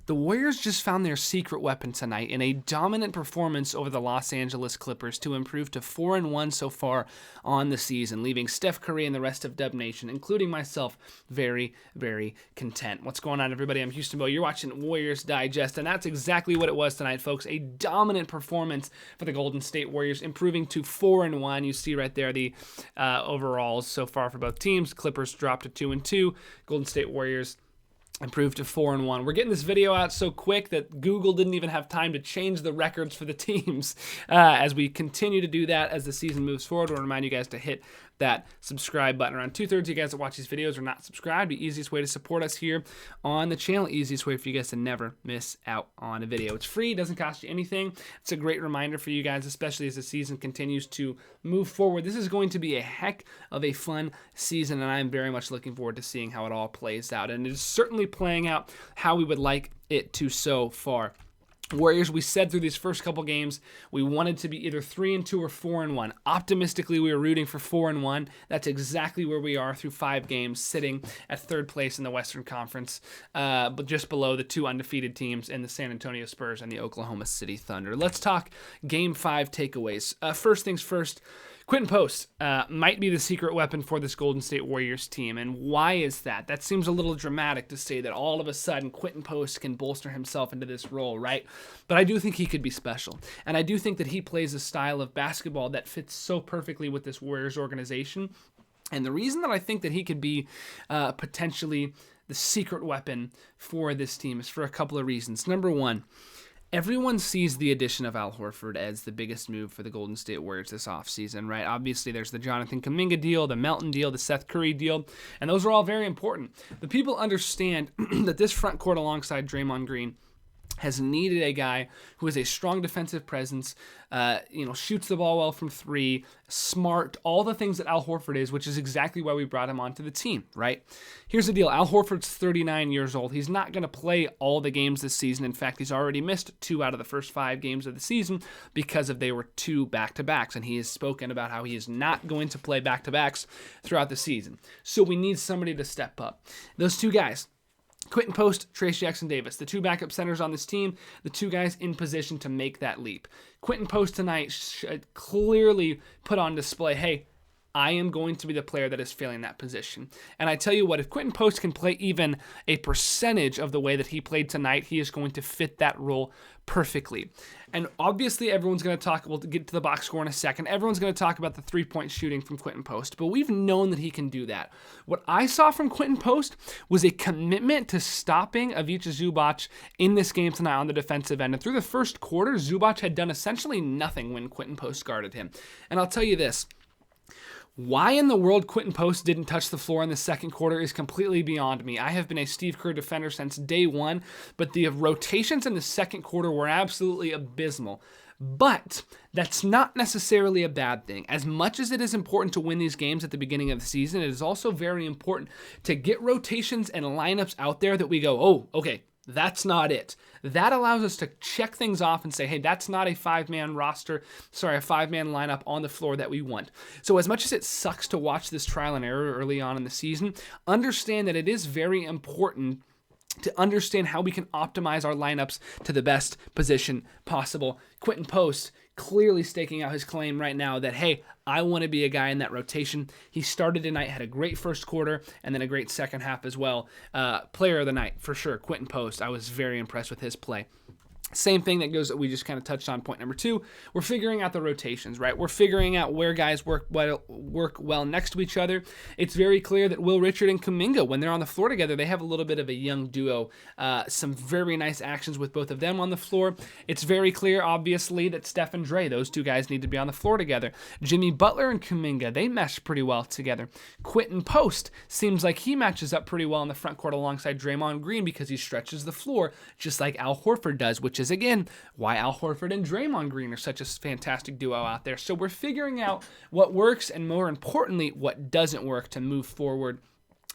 The Warriors just found their secret weapon tonight in a dominant performance over the Los Angeles Clippers to improve to 4-1 so far on the season, leaving Steph Curry and the rest of Dub Nation, including myself, very, very content. What's going on, everybody? I'm Houston Bo. You're watching Warriors Digest, and that's exactly what it was tonight, folks. A dominant performance for the Golden State Warriors, improving to 4-1. You see right there the overalls so far for both teams. Clippers dropped to 2-2. Golden State Warriors improved to 4-1. We're getting this video out so quick that Google didn't even have time to change the records for the teams. As we continue to do that as the season moves forward, we'll remind you guys to hit that subscribe button. Around 2/3 of you guys that watch these videos are not subscribed. The easiest way to support us here on the channel, easiest way for you guys to never miss out on a video. It's free, doesn't cost you anything. It's a great reminder for you guys, especially as the season continues to move forward. This is going to be a heck of a fun season, and I'm very much looking forward to seeing how it all plays out. And it is certainly playing out how we would like it to so far. Warriors, we said through these first couple games, we wanted to be either 3-2 or 4-1. Optimistically, we were rooting for 4-1. That's exactly where we are through 5 games, sitting at 3rd place in the Western Conference, but just below the 2 undefeated teams in the San Antonio Spurs and the Oklahoma City Thunder. Let's talk Game 5 takeaways. First things first, Quentin Post might be the secret weapon for this Golden State Warriors team. And why is that? That seems a little dramatic to say that all of a sudden Quentin Post can bolster himself into this role, right? But I do think he could be special. And I do think that he plays a style of basketball that fits so perfectly with this Warriors organization. And the reason that I think that he could be potentially the secret weapon for this team is for a couple of reasons. Number one, everyone sees the addition of Al Horford as the biggest move for the Golden State Warriors this offseason, right? Obviously, there's the Jonathan Kuminga deal, the Melton deal, the Seth Curry deal, and those are all very important. But people understand that this front court alongside Draymond Green has needed a guy who has a strong defensive presence, shoots the ball well from 3, smart, all the things that Al Horford is, which is exactly why we brought him onto the team, right? Here's the deal. Al Horford's 39 years old. He's not going to play all the games this season. In fact, he's already missed 2 out of the first 5 games of the season because they were 2 back-to-backs, and he has spoken about how he is not going to play back-to-backs throughout the season. So we need somebody to step up. Those 2 guys, Quentin Post, Trayce Jackson-Davis, the 2 backup centers on this team, the 2 guys in position to make that leap. Quentin Post tonight clearly put on display, hey, I am going to be the player that is filling that position. And I tell you what, if Quentin Post can play even a percentage of the way that he played tonight, he is going to fit that role perfectly. And obviously everyone's going to talk, we'll get to the box score in a second, everyone's going to talk about the 3-point shooting from Quentin Post, but we've known that he can do that. What I saw from Quentin Post was a commitment to stopping Ivica Zubac in this game tonight on the defensive end. And through the first quarter, Zubac had done essentially nothing when Quentin Post guarded him. And I'll tell you this, why in the world Quentin Post didn't touch the floor in the second quarter is completely beyond me. I have been a Steve Kerr defender since day one, but the rotations in the second quarter were absolutely abysmal. But that's not necessarily a bad thing. As much as it is important to win these games at the beginning of the season, it is also very important to get rotations and lineups out there that we go, oh, okay, that's not it. That allows us to check things off and say, hey, that's not a 5-man lineup on the floor that we want. So as much as it sucks to watch this trial and error early on in the season, understand that it is very important to understand how we can optimize our lineups to the best position possible. Quentin Post clearly staking out his claim right now that, hey, I want to be a guy in that rotation. He started tonight, had a great first quarter, and then a great second half as well. Player of the night, for sure, Quentin Post. I was very impressed with his play. Same thing that goes, we just kind of touched on point number 2. We're figuring out the rotations, right? We're figuring out where guys work well next to each other. It's very clear that Will Richard and Kuminga, when they're on the floor together, they have a little bit of a young duo. Some very nice actions with both of them on the floor. It's very clear, obviously, that Steph and Dre, those 2 guys need to be on the floor together. Jimmy Butler and Kuminga, they mesh pretty well together. Quentin Post seems like he matches up pretty well in the front court alongside Draymond Green because he stretches the floor just like Al Horford does, which is, again, why Al Horford and Draymond Green are such a fantastic duo out there. So we're figuring out what works and, more importantly, what doesn't work to move forward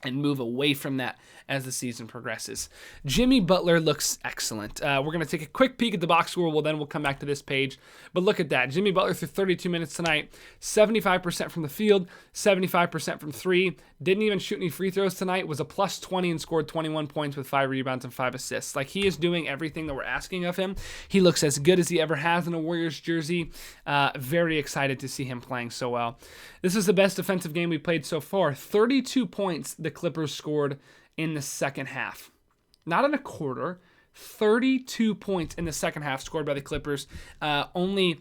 and move away from that as the season progresses. Jimmy Butler looks excellent. We're going to take a quick peek at the box score. Then we'll come back to this page. But look at that. Jimmy Butler through 32 minutes tonight, 75% from the field, 75% from three. Didn't even shoot any free throws tonight. Was a plus 20 and scored 21 points with 5 rebounds and 5 assists. Like, he is doing everything that we're asking of him. He looks as good as he ever has in a Warriors jersey. Very excited to see him playing so well. This is the best defensive game we've played so far. 32 points the Clippers scored in the second half. Not in a quarter. 32 points in the second half scored by the Clippers. Only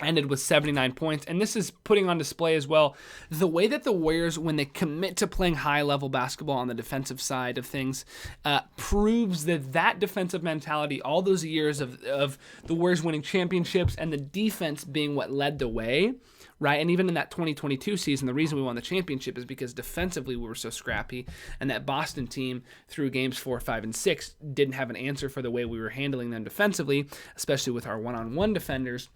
ended with 79 points. And this is putting on display as well the way that the Warriors, when they commit to playing high-level basketball on the defensive side of things, proves that defensive mentality, all those years of the Warriors winning championships and the defense being what led the way, right? And even in that 2022 season, the reason we won the championship is because defensively we were so scrappy, and that Boston team through games 4, 5, and 6 didn't have an answer for the way we were handling them defensively, especially with our one-on-one defenders.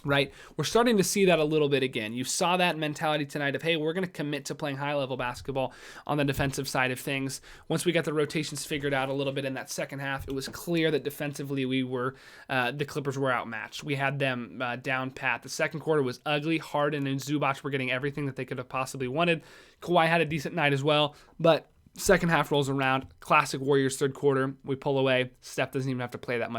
Right? We're starting to see that a little bit again. You saw that mentality tonight of, hey, we're going to commit to playing high-level basketball on the defensive side of things. Once we got the rotations figured out a little bit in that second half, it was clear that defensively the Clippers were outmatched. We had them down pat. The second quarter was ugly. Harden and Zubac were getting everything that they could have possibly wanted. Kawhi had a decent night as well, but second half rolls around. Classic Warriors third quarter. We pull away. Steph doesn't even have to play that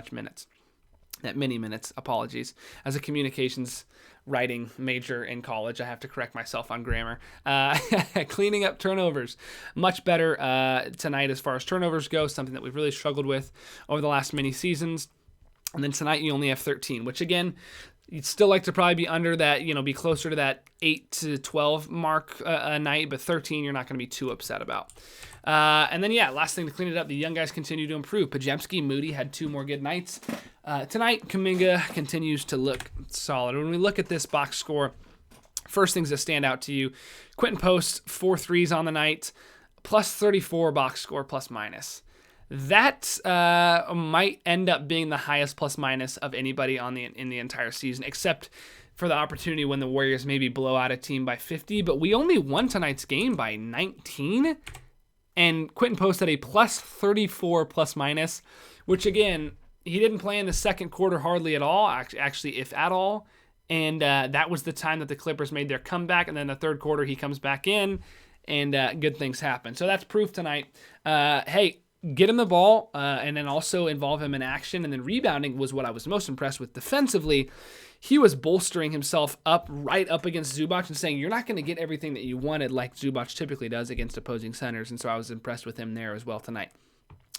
many minutes, apologies. As a communications writing major in college, I have to correct myself on grammar. Cleaning up turnovers. Much better tonight as far as turnovers go, something that we've really struggled with over the last many seasons. And then tonight you only have 13, which again, you'd still like to probably be under that, be closer to that 8 to 12 mark a night, but 13 you're not going to be too upset about. And then, last thing to clean it up, the young guys continue to improve. Podziemski, Moody had 2 more good nights. Tonight, Kuminga continues to look solid. When we look at this box score, first things that stand out to you, Quinten Post, 4 threes on the night, plus 34 box score, plus minus. That might end up being the highest plus minus of anybody in the entire season, except for the opportunity when the Warriors maybe blow out a team by 50. But we only won tonight's game by 19, and Quinten Post had a plus 34 plus minus, which again, he didn't play in the second quarter hardly at all, actually, if at all. And that was the time that the Clippers made their comeback. And then the third quarter, he comes back in, and good things happen. So that's proof tonight. Hey, get him the ball, and then also involve him in action. And then rebounding was what I was most impressed with. Defensively, he was bolstering himself right up against Zubac and saying, you're not going to get everything that you wanted like Zubac typically does against opposing centers. And so I was impressed with him there as well tonight.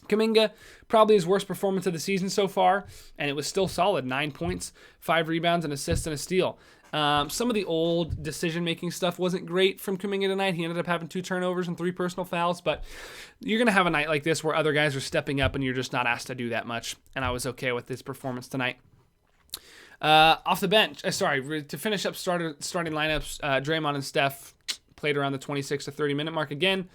Kuminga, probably his worst performance of the season so far, and it was still solid. 9 points, 5 rebounds, an assist, and a steal. Some of the old decision-making stuff wasn't great from Kuminga tonight. He ended up having 2 turnovers and 3 personal fouls, but you're going to have a night like this where other guys are stepping up and you're just not asked to do that much, and I was okay with his performance tonight. Off the bench, to finish up starting lineups, Draymond and Steph played around the 26 to 30 minute mark again.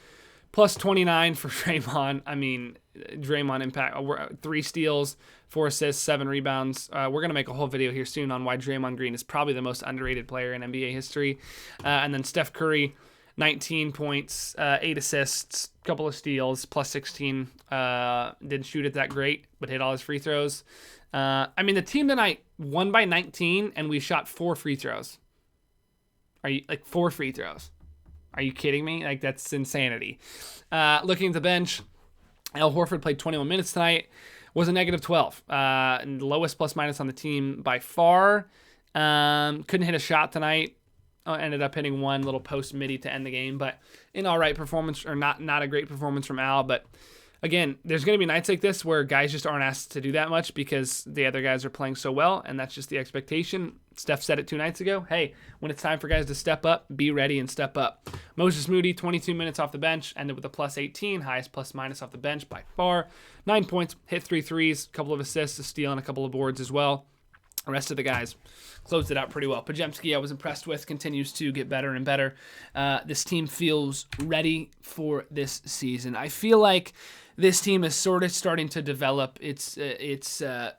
Plus 29 for Draymond. I mean, Draymond impact, 3 steals, 4 assists, 7 rebounds. We're going to make a whole video here soon on why Draymond Green is probably the most underrated player in NBA history. And then Steph Curry, 19 points, 8 assists, couple of steals, plus 16. Didn't shoot it that great, but hit all his free throws. The team tonight won by 19, and we shot 4 free throws. 4 free throws? Are you kidding me? That's insanity. Looking at the bench, Al Horford played 21 minutes tonight, was a negative 12. Lowest plus minus on the team by far. Couldn't hit a shot tonight. Ended up hitting 1 little post midi to end the game, but an all right performance, or not a great performance from Al. But again, there's going to be nights like this where guys just aren't asked to do that much because the other guys are playing so well, and that's just the expectation. Steph said it 2 nights ago. Hey, when it's time for guys to step up, be ready and step up. Moses Moody, 22 minutes off the bench, ended with a plus 18, highest plus minus off the bench by far. 9 points, hit 3 threes, a couple of assists, a steal, and a couple of boards as well. The rest of the guys closed it out pretty well. Podziemski, I was impressed with, continues to get better and better. This team feels ready for this season. I feel like this team is sort of starting to develop its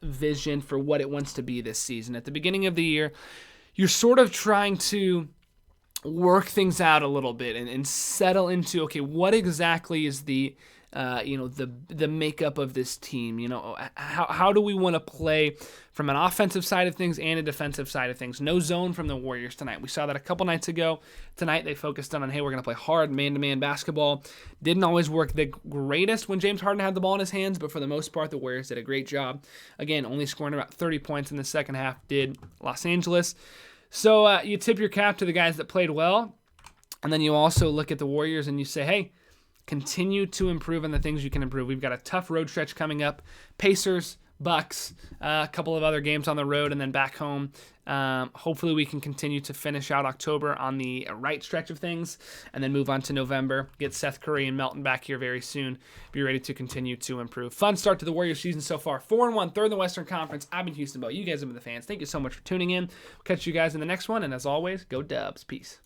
vision for what it wants to be this season. At the beginning of the year, you're sort of trying to work things out a little bit and settle into, okay, what exactly is the the makeup of this team? How do we want to play from an offensive side of things and a defensive side of things? No zone from the Warriors tonight. We saw that a couple nights ago. Tonight they focused on, hey, we're going to play hard man-to-man basketball. Didn't always work the greatest when James Harden had the ball in his hands, but for the most part, the Warriors did a great job. Again, only scoring about 30 points in the second half did Los Angeles. So you tip your cap to the guys that played well, and then you also look at the Warriors and you say, hey, continue to improve on the things you can improve. We've got a tough road stretch coming up. Pacers, Bucks, a couple of other games on the road, and then back home. Hopefully we can continue to finish out October on the right stretch of things, and then move on to November. Get Seth Curry and Melton back here very soon. Be ready to continue to improve. Fun start to the Warriors season so far. 4-1, third in the Western Conference. I've been Houston Bo. You guys have been the fans. Thank you so much for tuning in. We'll catch you guys in the next one, and as always, go Dubs. Peace.